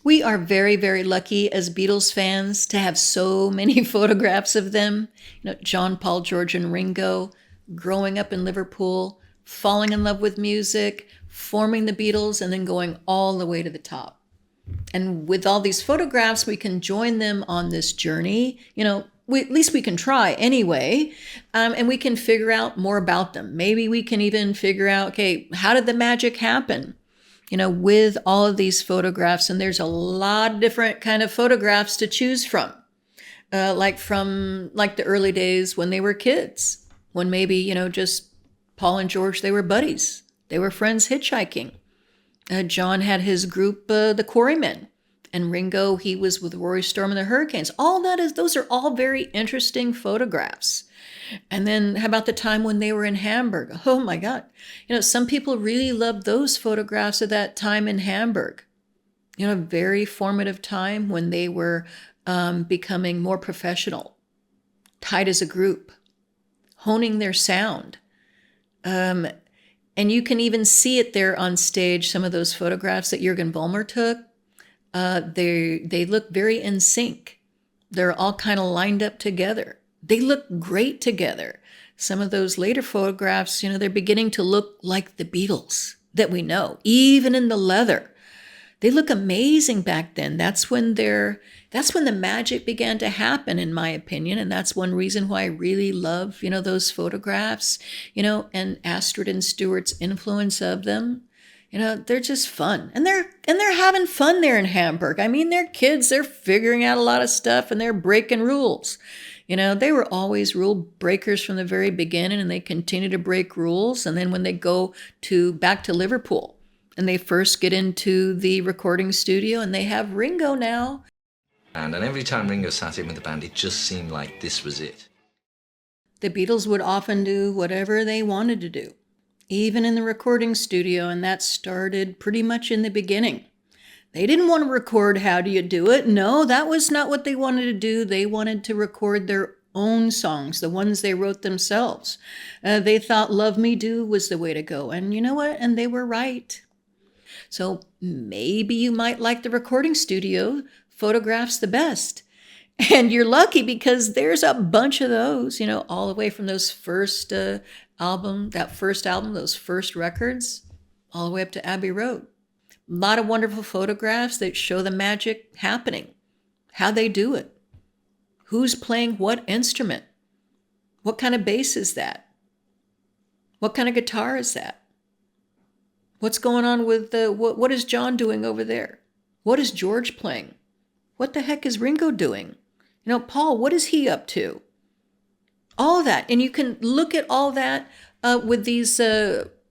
We are very, very lucky as Beatles fans to have so many photographs of them. John, Paul, George, and Ringo growing up in Liverpool, falling in love with music, forming the Beatles, and then going all the way to the top. And with all these photographs, we can join them on this journey. At least we can try anyway, and we can figure out more about them. Maybe we can even figure out, okay, how did the magic happen? With all of these photographs, and there's a lot of different kind of photographs to choose from, from the early days when they were kids, when maybe, just Paul and George, they were buddies. They were friends hitchhiking. John had his group, the Quarrymen, and Ringo, he was with Rory Storm and the Hurricanes. Those are all very interesting photographs. And then how about the time when they were in Hamburg? Oh my God. Some people really loved those photographs of that time in Hamburg. A very formative time when they were becoming more professional, tight as a group, honing their sound. And you can even see it there on stage, some of those photographs that Jürgen Vollmer took. They look very in sync. They're all kind of lined up together. They look great together. Some of those later photographs, they're beginning to look like the Beatles that we know, even in the leather. They look amazing back then. That's when the magic began to happen, in my opinion. And that's one reason why I really love, those photographs, and Astrid and Stuart's influence of them. They're just fun. And they're having fun there in Hamburg. I mean, they're kids, they're figuring out a lot of stuff and they're breaking rules. They were always rule breakers from the very beginning, and they continue to break rules. And then when they go back to Liverpool and they first get into the recording studio and they have Ringo now. And every time Ringo sat in with the band, it just seemed like this was it. The Beatles would often do whatever they wanted to do, even in the recording studio, and that started pretty much in the beginning. They didn't want to record How Do You Do It? No, that was not what they wanted to do. They wanted to record their own songs, the ones they wrote themselves. They thought Love Me Do was the way to go. And you know what? And they were right. So maybe you might like the recording studio photographs the best. And you're lucky because there's a bunch of those, all the way from those first album, those first records, all the way up to Abbey Road. A lot of wonderful photographs that show the magic happening, how they do it, who's playing what instrument, what kind of bass is that, what kind of guitar is that, what's going on with what is John doing over there, what is George playing, what the heck is Ringo doing, Paul, what is he up to, all that. And you can look at all that with these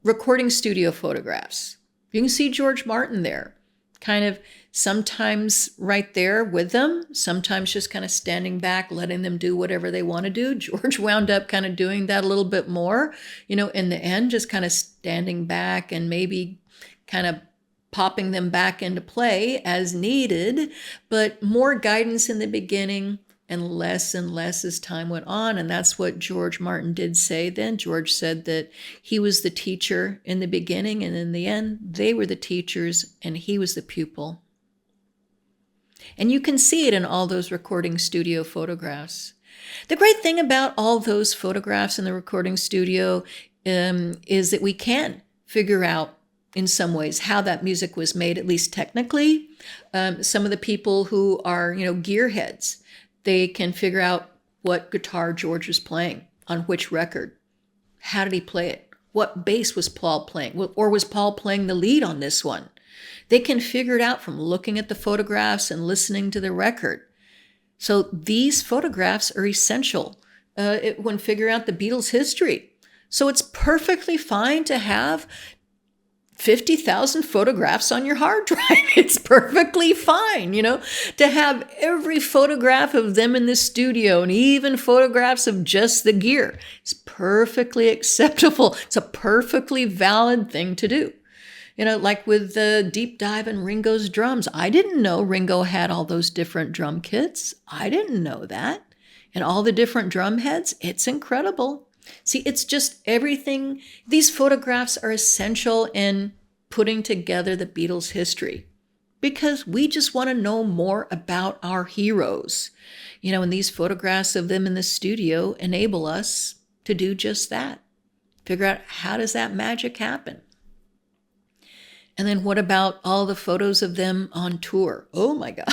recording studio photographs. You can see George Martin there, kind of sometimes right there with them, sometimes just kind of standing back, letting them do whatever they want to do. George wound up kind of doing that a little bit more, in the end, just kind of standing back and maybe kind of popping them back into play as needed, but more guidance in the beginning and less as time went on. And that's what George Martin did say then. George said that he was the teacher in the beginning, and in the end, they were the teachers and he was the pupil. And you can see it in all those recording studio photographs. The great thing about all those photographs in the recording studio is that we can figure out in some ways how that music was made, at least technically. Some of the people who are, gearheads, they can figure out what guitar George was playing on which record. How did he play it? What bass was Paul playing? Or was Paul playing the lead on this one? They can figure it out from looking at the photographs and listening to the record. So these photographs are essential when figuring out the Beatles' history. So it's perfectly fine to have 50,000 photographs on your hard drive. It's perfectly fine, to have every photograph of them in the studio and even photographs of just the gear. It's perfectly acceptable. It's a perfectly valid thing to do. Like with the deep dive in Ringo's drums. I didn't know Ringo had all those different drum kits. I didn't know that. And all the different drum heads. It's incredible. See, it's just everything. These photographs are essential in putting together the Beatles' history. because we just want to know more about our heroes. And these photographs of them in the studio enable us to do just that. Figure out, how does that magic happen? And then what about all the photos of them on tour? Oh my God.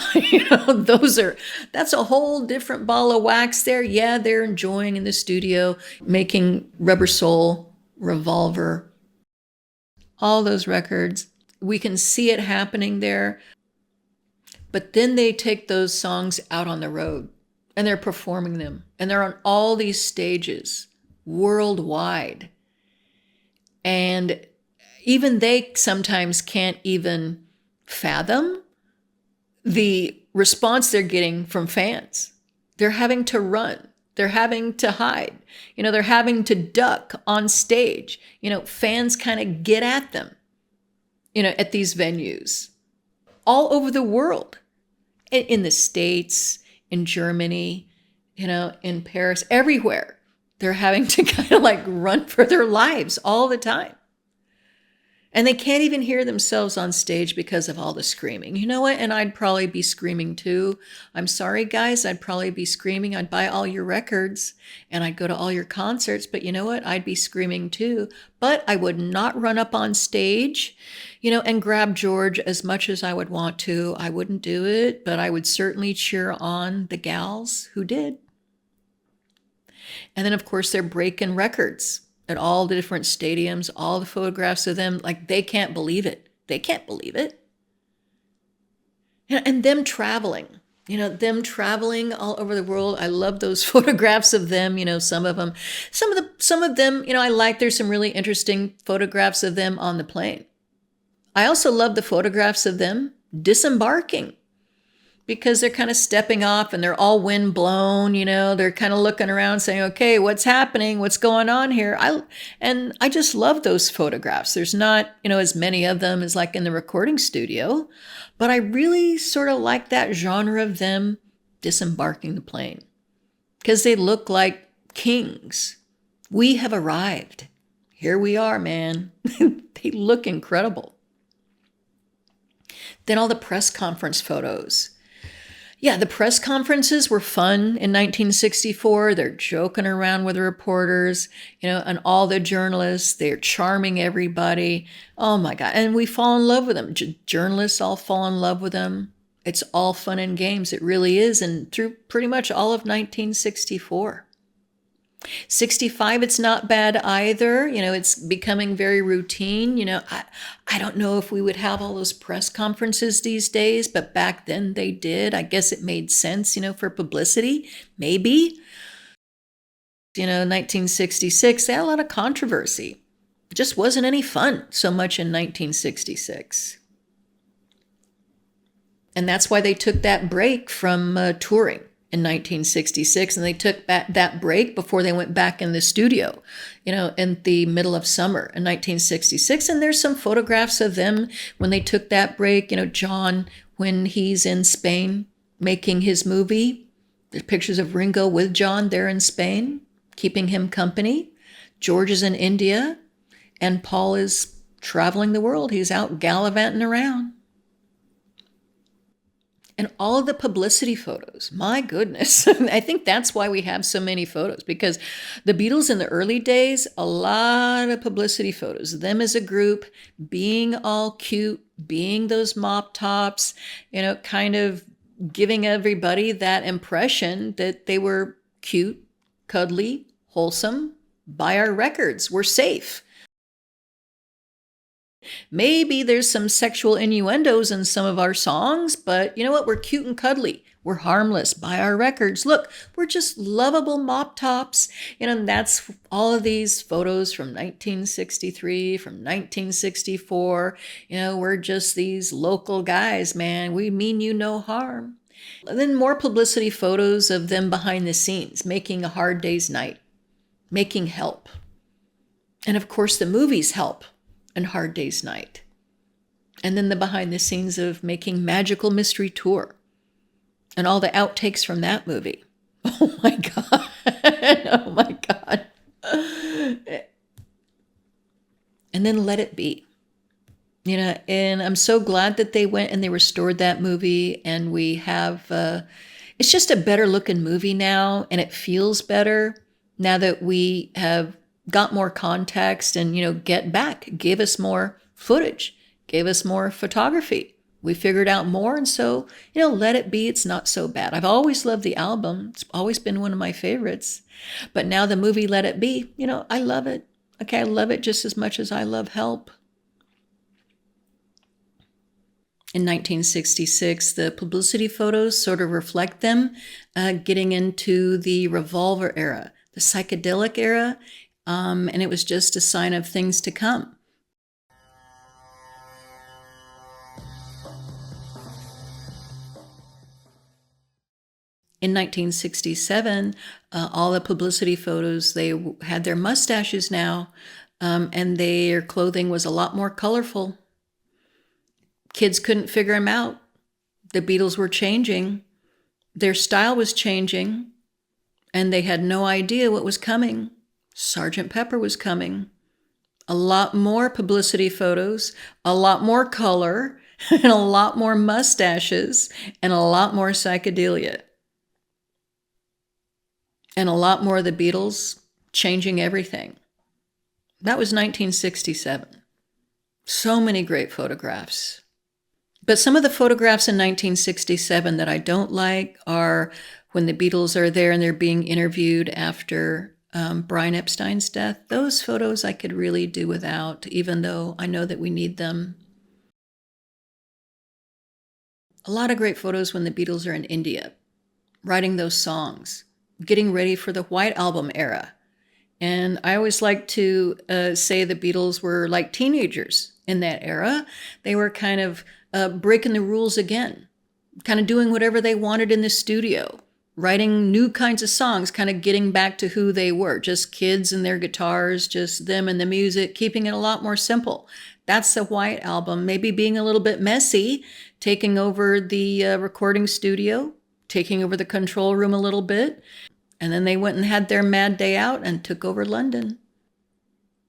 That's a whole different ball of wax there. Yeah, they're enjoying in the studio, making Rubber Soul, Revolver, all those records. We can see it happening there. But then they take those songs out on the road and they're performing them. And they're on all these stages worldwide. And even they sometimes can't even fathom the response they're getting from fans. They're having to run. They're having to hide. They're having to duck on stage. Fans kind of get at them, at these venues all over the world, in the States, in Germany, in Paris, everywhere. They're having to kind of like run for their lives all the time. And they can't even hear themselves on stage because of all the screaming. You know what? And I'd probably be screaming too. I'm sorry, guys. I'd probably be screaming. I'd buy all your records and I'd go to all your concerts. But you know what? I'd be screaming too. But I would not run up on stage, and grab George as much as I would want to. I wouldn't do it, but I would certainly cheer on the gals who did. And then, of course, they're breaking records at all the different stadiums, all the photographs of them, like they can't believe it. They can't believe it. And them traveling, them traveling all over the world. I love those photographs of them, some of them, I like, there's some really interesting photographs of them on the plane. I also love the photographs of them disembarking, because they're kind of stepping off and they're all wind blown, they're kind of looking around saying, okay, what's happening? What's going on here? I just love those photographs. There's not, as many of them as like in the recording studio, but I really sort of like that genre of them disembarking the plane because they look like kings. We have arrived. Here we are, man. They look incredible. Then all the press conference photos. Yeah, the press conferences were fun in 1964. They're joking around with the reporters, and all the journalists. They're charming everybody. Oh my God. And we fall in love with them. Journalists all fall in love with them. It's all fun and games. It really is. And through pretty much all of 1964. 65, it's not bad either. It's becoming very routine. I don't know if we would have all those press conferences these days, but back then they did. I guess it made sense, for publicity, maybe. 1966, they had a lot of controversy. It just wasn't any fun so much in 1966. And that's why they took that break from touring in 1966, and they took that break before they went back in the studio, in the middle of summer in 1966. And there's some photographs of them when they took that break. John, when he's in Spain making his movie, there's pictures of Ringo with John there in Spain, keeping him company. George is in India, and Paul is traveling the world. He's out gallivanting around. And all of the publicity photos, my goodness. I think that's why we have so many photos, because the Beatles in the early days, a lot of publicity photos, them as a group, being all cute, being those mop tops, kind of giving everybody that impression that they were cute, cuddly, wholesome, buy our records, we're safe. Maybe there's some sexual innuendos in some of our songs, but you know what? We're cute and cuddly. We're harmless. Buy our records. Look, we're just lovable mop tops. And that's all of these photos from 1963, from 1964. We're just these local guys, man. We mean you no harm. And then more publicity photos of them behind the scenes, making A Hard Day's Night, making Help. And of course, the movies Help and Hard Day's Night. And then the behind the scenes of making Magical Mystery Tour and all the outtakes from that movie. Oh my God. Oh my God. And then Let It Be. And I'm so glad that they went and they restored that movie, and we have it's just a better looking movie now, and it feels better now that we have got more context and Get Back gave us more footage, gave us more photography. We figured out more, and so Let It Be, it's not so bad. I've always loved the album. It's always been one of my favorites. But now the movie Let It Be, I love it. Okay, I love it just as much as I love Help. In 1966, the publicity photos sort of reflect them, getting into the revolver era, the psychedelic era, and it was just a sign of things to come. In 1967, all the publicity photos, they had their mustaches now, and their clothing was a lot more colorful. Kids couldn't figure them out. The Beatles were changing. Their style was changing, and they had no idea what was coming. Sgt. Pepper was coming. A lot more publicity photos, a lot more color, and a lot more mustaches, and a lot more psychedelia. And a lot more of the Beatles changing everything. That was 1967. So many great photographs. But some of the photographs in 1967 that I don't like are when the Beatles are there and they're being interviewed after Brian Epstein's death. Those photos I could really do without, even though I know that we need them. A lot of great photos when the Beatles are in India, writing those songs, getting ready for the White Album era. And I always like to say the Beatles were like teenagers in that era. They were kind of breaking the rules again, kind of doing whatever they wanted in the studio, writing new kinds of songs, kind of getting back to who they were, just kids and their guitars, just them and the music, keeping it a lot more simple. That's the White Album, maybe being a little bit messy, taking over the recording studio, taking over the control room a little bit. And then they went and had their mad day out and took over London.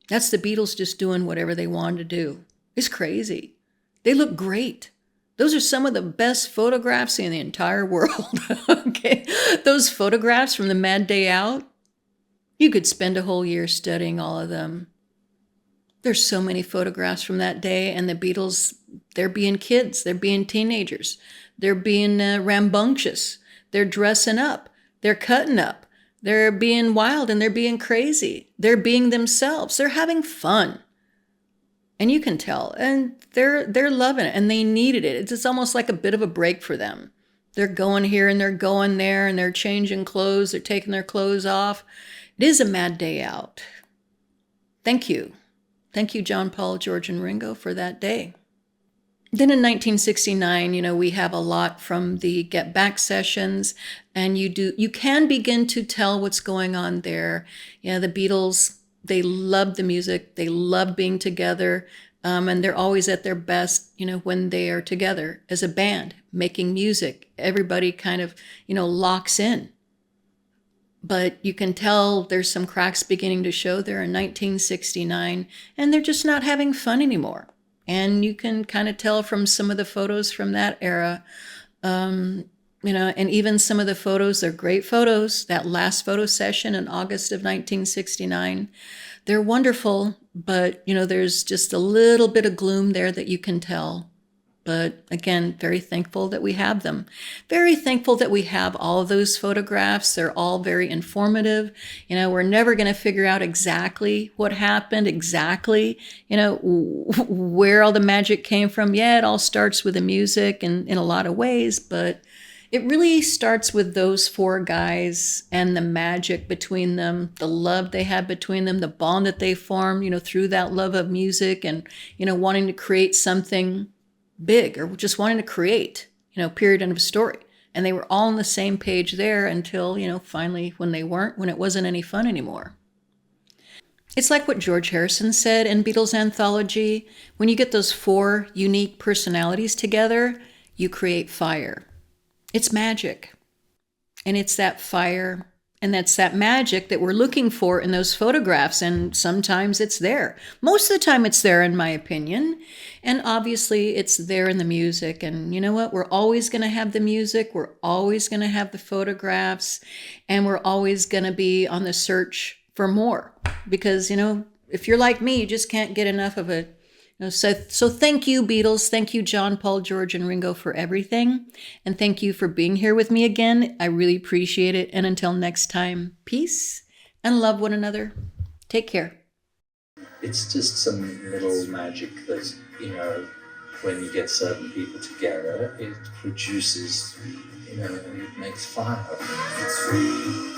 That's the Beatles just doing whatever they wanted to do. It's crazy. They look great. Those are some of the best photographs in the entire world. Okay, those photographs from the mad day out, you could spend a whole year studying all of them. There's so many photographs from that day, and the Beatles, they're being kids, they're being teenagers, they're being rambunctious, they're dressing up, they're cutting up, they're being wild, and they're being crazy. They're being themselves. They're having fun. And you can tell, and they're loving it, and they needed it. It's almost like a bit of a break for them. They're going here and they're going there, and they're changing clothes, they're taking their clothes off. It is a mad day out. Thank you. Thank you, John, Paul, George, and Ringo, for that day. Then in 1969, we have a lot from the Get Back sessions, and you can begin to tell what's going on there. The Beatles, they love the music, they love being together, and they're always at their best, when they are together as a band, making music. Everybody kind of, locks in. But you can tell there's some cracks beginning to show there in 1969, and they're just not having fun anymore. And you can kind of tell from some of the photos from that era, and even some of the photos, they're great photos. That last photo session in August of 1969, they're wonderful, but, there's just a little bit of gloom there that you can tell. But again, very thankful that we have them. Very thankful that we have all of those photographs. They're all very informative. We're never going to figure out exactly what happened, exactly, where all the magic came from. Yeah, it all starts with the music and in a lot of ways, but it really starts with those four guys and the magic between them, the love they had between them, the bond that they formed, through that love of music and, wanting to create something big, or just wanting to create, period, end of story. And they were all on the same page there until, finally when they weren't, when it wasn't any fun anymore. It's like what George Harrison said in Beatles Anthology. When you get those four unique personalities together, you create fire. It's magic. And it's that fire And that's that magic that we're looking for in those photographs. And sometimes it's there. Most of the time it's there, in my opinion. And obviously it's there in the music. And you know what? We're always going to have the music. We're always going to have the photographs. And we're always going to be on the search for more. Because, if you're like me, you just can't get enough of it. So thank you, Beatles. Thank you, John, Paul, George, and Ringo, for everything. And thank you for being here with me again. I really appreciate it. And until next time, peace and love one another. Take care. It's just some little magic that, when you get certain people together, it produces, it makes fire. It's free.